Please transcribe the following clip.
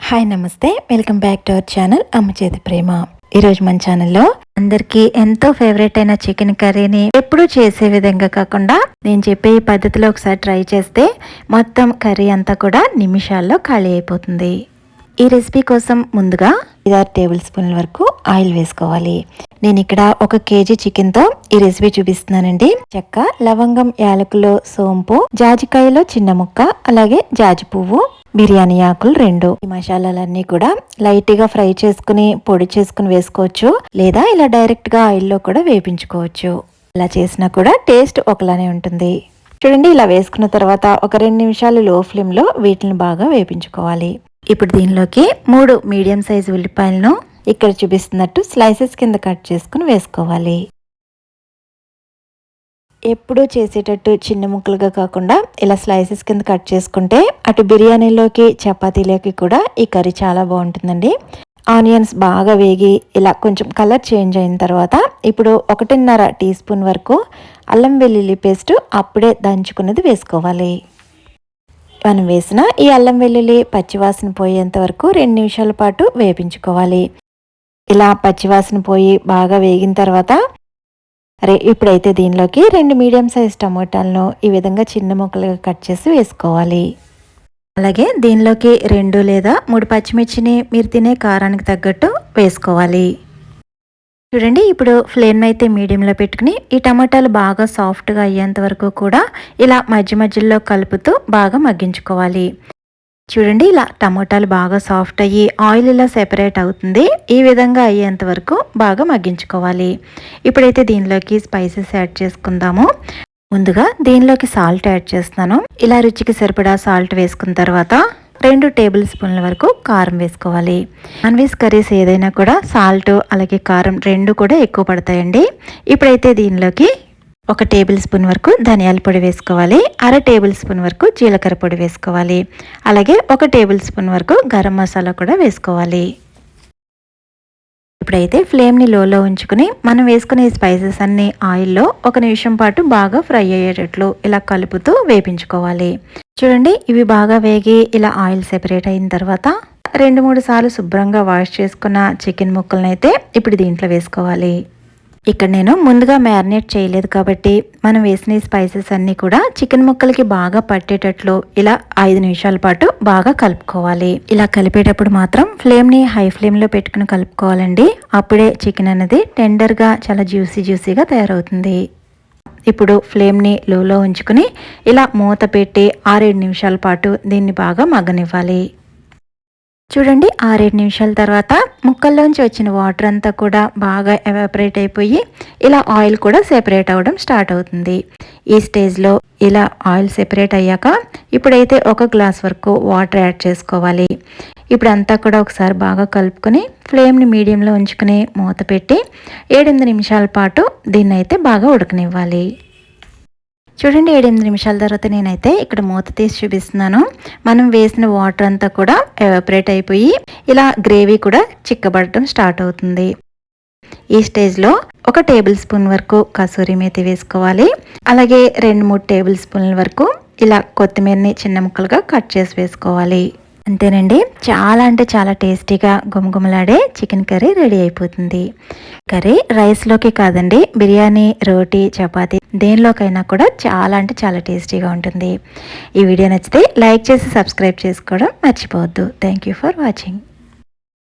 Hi నమస్తే, welcome back to our channel అమ్మ చేతి ప్రేమ. ఈరోజు మన ఛానల్లో అందరికీ ఎంతో ఫేవరెట్ అయిన చికెన్ కర్రీని ఎప్పుడూ చేసే విధంగా కాకుండా నేను చెప్పే ఈ పద్ధతిలో ఒకసారి ట్రై చేస్తే మొత్తం కర్రీ అంతా కూడా నిమిషాల్లో ఖాళీ అయిపోతుంది. ఈ రెసిపీ కోసం ముందుగా 5-6 టేబుల్ స్పూన్ల వరకు ఆయిల్ వేసుకోవాలి. నేను ఇక్కడ 1 కేజీ చికెన్తో ఈ రెసిపీ చూపిస్తున్నానండి. చెక్క, లవంగం, యాలకులు, సోంపు, జాజికాయలో చిన్న ముక్క, అలాగే జాజి పువ్వు, బిర్యానీ ఆకులు 2. ఈ మసాలాలన్నీ కూడా లైట్ గా ఫ్రై చేసుకుని పొడి చేసుకుని వేసుకోవచ్చు, లేదా ఇలా డైరెక్ట్ గా ఆయిల్లో కూడా వేపించుకోవచ్చు. ఇలా చేసినా కూడా టేస్ట్ ఒకలానే ఉంటుంది. చూడండి, ఇలా వేసుకున్న తర్వాత ఒక 2 నిమిషాలు లో ఫ్లేమ్ లో వీటిని బాగా వేపించుకోవాలి. ఇప్పుడు దీనిలోకి 3 మీడియం సైజు ఉల్లిపాయలను ఇక్కడ చూపిస్తున్నట్టు స్లైసెస్ కింద కట్ చేసుకుని వేసుకోవాలి. ఎప్పుడూ చేసేటట్టు చిన్న ముక్కలుగా కాకుండా ఇలా స్లైసెస్ కింద కట్ చేసుకుంటే అటు బిర్యానీలోకి చపాతీలోకి కూడా ఈ కర్రీ చాలా బాగుంటుందండి. ఆనియన్స్ బాగా వేగి ఇలా కొంచెం కలర్ చేంజ్ అయిన తర్వాత ఇప్పుడు 1.5 టీ స్పూన్ వరకు అల్లం వెల్లుల్లి పేస్ట్ అప్పుడే దంచుకున్నది వేసుకోవాలి. మనం వేసిన ఈ అల్లం వెల్లుల్లి పచ్చివాసన పోయేంత వరకు 2 నిమిషాల పాటు వేపించుకోవాలి. ఇలా పచ్చివాసన పోయి బాగా వేగిన తర్వాత ఇప్పుడైతే దీనిలోకి 2 మీడియం సైజ్ టమోటాలను ఈ విధంగా చిన్న ముక్కలుగా కట్ చేసి వేసుకోవాలి. అలాగే దీనిలోకి 2 లేదా 3 పచ్చిమిర్చిని మీరు తినే కారానికి తగ్గట్టు వేసుకోవాలి. చూడండి, ఇప్పుడు ఫ్లేమ్ అయితే మీడియంలో పెట్టుకుని ఈ టమాటాలు బాగా సాఫ్ట్గా అయ్యేంత వరకు కూడా ఇలా మధ్య మధ్యలో కలుపుతూ బాగా మగ్గించుకోవాలి. చూడండి, ఇలా టమాటాలు బాగా సాఫ్ట్ అయ్యి ఆయిల్ ఇలా సెపరేట్ అవుతుంది. ఈ విధంగా అయ్యేంత వరకు బాగా మగ్గించుకోవాలి. ఇప్పుడైతే దీనిలోకి స్పైసెస్ యాడ్ చేసుకుందాము. ముందుగా దీనిలోకి సాల్ట్ యాడ్ చేస్తున్నాను. ఇలా రుచికి సరిపడా సాల్ట్ వేసుకున్న తర్వాత 2 టేబుల్ స్పూన్ల వరకు కారం వేసుకోవాలి. నాన్ వెజ్ కర్రీస్ ఏదైనా కూడా సాల్ట్ అలాగే కారం 2 కూడా ఎక్కువ పడతాయండి. ఇప్పుడైతే దీనిలోకి 1 టేబుల్ స్పూన్ వరకు ధనియాల పొడి వేసుకోవాలి. 1/2 టేబుల్ స్పూన్ వరకు జీలకర్ర పొడి వేసుకోవాలి. అలాగే 1 టేబుల్ స్పూన్ వరకు గరం మసాలా కూడా వేసుకోవాలి. ఇప్పుడైతే ఫ్లేమ్ని లోలో ఉంచుకుని మనం వేసుకునే స్పైసెస్ అన్ని ఆయిల్లో 1 నిమిషం పాటు బాగా ఫ్రై అయ్యేటట్లు ఇలా కలుపుతూ వేపించుకోవాలి. చూడండి, ఇవి బాగా వేగి ఇలా ఆయిల్ సెపరేట్ అయిన తర్వాత 2-3 సార్లు శుభ్రంగా వాష్ చేసుకున్న చికెన్ ముక్కలను అయితే ఇప్పుడు దీంట్లో వేసుకోవాలి. ఇక్కడ నేను ముందుగా మ్యారినేట్ చేయలేదు కాబట్టి మనం వేసిన స్పైసెస్ అన్నీ కూడా చికెన్ ముక్కలకి బాగా పట్టేటట్లు ఇలా 5 నిమిషాల పాటు బాగా కలుపుకోవాలి. ఇలా కలిపేటప్పుడు మాత్రం ఫ్లేమ్ని హై ఫ్లేమ్లో పెట్టుకుని కలుపుకోవాలండి. అప్పుడే చికెన్ అనేది టెండర్గా చాలా జ్యూసీగా తయారవుతుంది. ఇప్పుడు ఫ్లేమ్ని లోలో ఉంచుకుని ఇలా మూత పెట్టి 6-7 నిమిషాల పాటు దీన్ని బాగా మగ్గనివ్వాలి. చూడండి, 6-7 నిమిషాల తర్వాత ముక్కల్లోంచి వచ్చిన వాటర్ అంతా కూడా బాగా ఎవాపరేట్ అయిపోయి ఇలా ఆయిల్ కూడా సెపరేట్ అవ్వడం స్టార్ట్ అవుతుంది. ఈ స్టేజ్లో ఇలా ఆయిల్ సెపరేట్ అయ్యాక ఇప్పుడైతే 1 గ్లాస్ వరకు వాటర్ యాడ్ చేసుకోవాలి. ఇప్పుడు అంతా కూడా ఒకసారి బాగా కలుపుకొని ఫ్లేమ్ని మీడియంలో ఉంచుకుని మూత పెట్టి 7-8 నిమిషాల పాటు దీన్ని అయితే బాగా ఉడకనివ్వాలి. చూడండి, 7-8 నిమిషాల తర్వాత నేనైతే ఇక్కడ మూత తీసి చూపిస్తున్నాను. మనం వేసిన వాటర్ అంతా కూడా ఎవాపరేట్ అయిపోయి ఇలా గ్రేవీ కూడా చిక్కబడటం స్టార్ట్ అవుతుంది. ఈ స్టేజ్లో 1 టేబుల్ స్పూన్ వరకు కసూరి మేతి వేసుకోవాలి. అలాగే 2-3 టేబుల్ స్పూన్ల వరకు ఇలా కొత్తిమీరని చిన్న ముక్కలుగా కట్ చేసి వేసుకోవాలి. అంతేనండి, చాలా అంటే చాలా టేస్టీగా గుమగుమలాడే చికెన్ కర్రీ రెడీ అయిపోతుంది. కర్రీ రైస్లోకి కాదండి, బిర్యానీ, రోటీ, చపాతీ దేనిలోకైనా కూడా చాలా అంటే చాలా టేస్టీగా ఉంటుంది. ఈ వీడియో నచ్చితే లైక్ చేసి సబ్స్క్రైబ్ చేసుకోవడం మర్చిపోవద్దు. Thank you for watching.